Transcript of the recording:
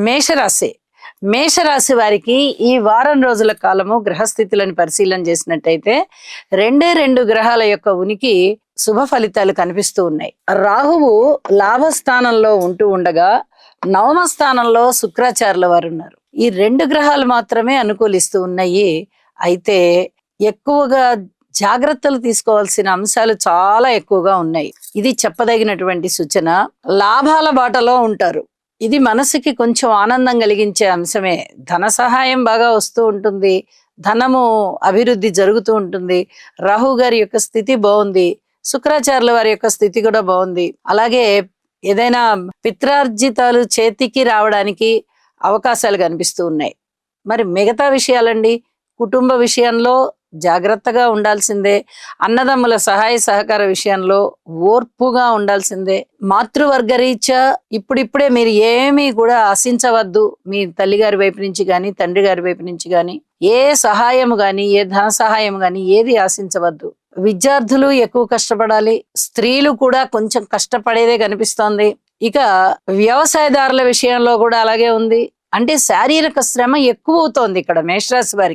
మేషరాశి మేషరాశి వారికి ఈ వారం రోజుల కాలము గ్రహస్థితులను పరిశీలన చేసినట్టయితే రెండు గ్రహాల యొక్క ఉనికి శుభ ఫలితాలు కనిపిస్తూ ఉన్నాయి. రాహువు లాభస్థానంలో ఉంటూ ఉండగా నవమ స్థానంలో శుక్రాచార్యుల వారు ఉన్నారు. ఈ రెండు గ్రహాలు మాత్రమే అనుకూలిస్తూ ఉన్నాయి. అయితే ఎక్కువగా జాగ్రత్తలు తీసుకోవాల్సిన అంశాలు చాలా ఎక్కువగా ఉన్నాయి. ఇది చెప్పదగినటువంటి సూచన. లాభాల బాటలో ఉంటారు. ఇది మనసుకి కొంచెం ఆనందం కలిగించే అంశమే. ధన సహాయం బాగా వస్తూ ఉంటుంది, ధనము అభివృద్ధి జరుగుతూ ఉంటుంది. రాహు గారి యొక్క స్థితి బాగుంది, శుక్రాచార్యుల వారి యొక్క స్థితి కూడా బాగుంది. అలాగే ఏదైనా పిత్రార్జితాలు చేతికి రావడానికి అవకాశాలు కనిపిస్తూ ఉన్నాయి. మరి మిగతా విషయాలండి, కుటుంబ విషయంలో జాగ్రత్తగా ఉండాల్సిందే. అన్నదమ్ముల సహాయ సహకార విషయంలో ఓర్పుగా ఉండాల్సిందే. మాతృవర్గ రీత్యా ఇప్పుడిప్పుడే మీరు ఏమీ కూడా ఆశించవద్దు. మీ తల్లిగారి వైపు నుంచి కానీ తండ్రి గారి వైపు నుంచి కానీ ఏ సహాయము కానీ ఏ ధన సహాయం కానీ ఏది ఆశించవద్దు. విద్యార్థులు ఎక్కువ కష్టపడాలి, స్త్రీలు కూడా కొంచెం కష్టపడేదే కనిపిస్తోంది. ఇక వ్యవసాయదారుల విషయంలో కూడా అలాగే ఉంది. అంటే శారీరక శ్రమ ఎక్కువ అవుతోంది ఇక్కడ మేషరాశి వారికి.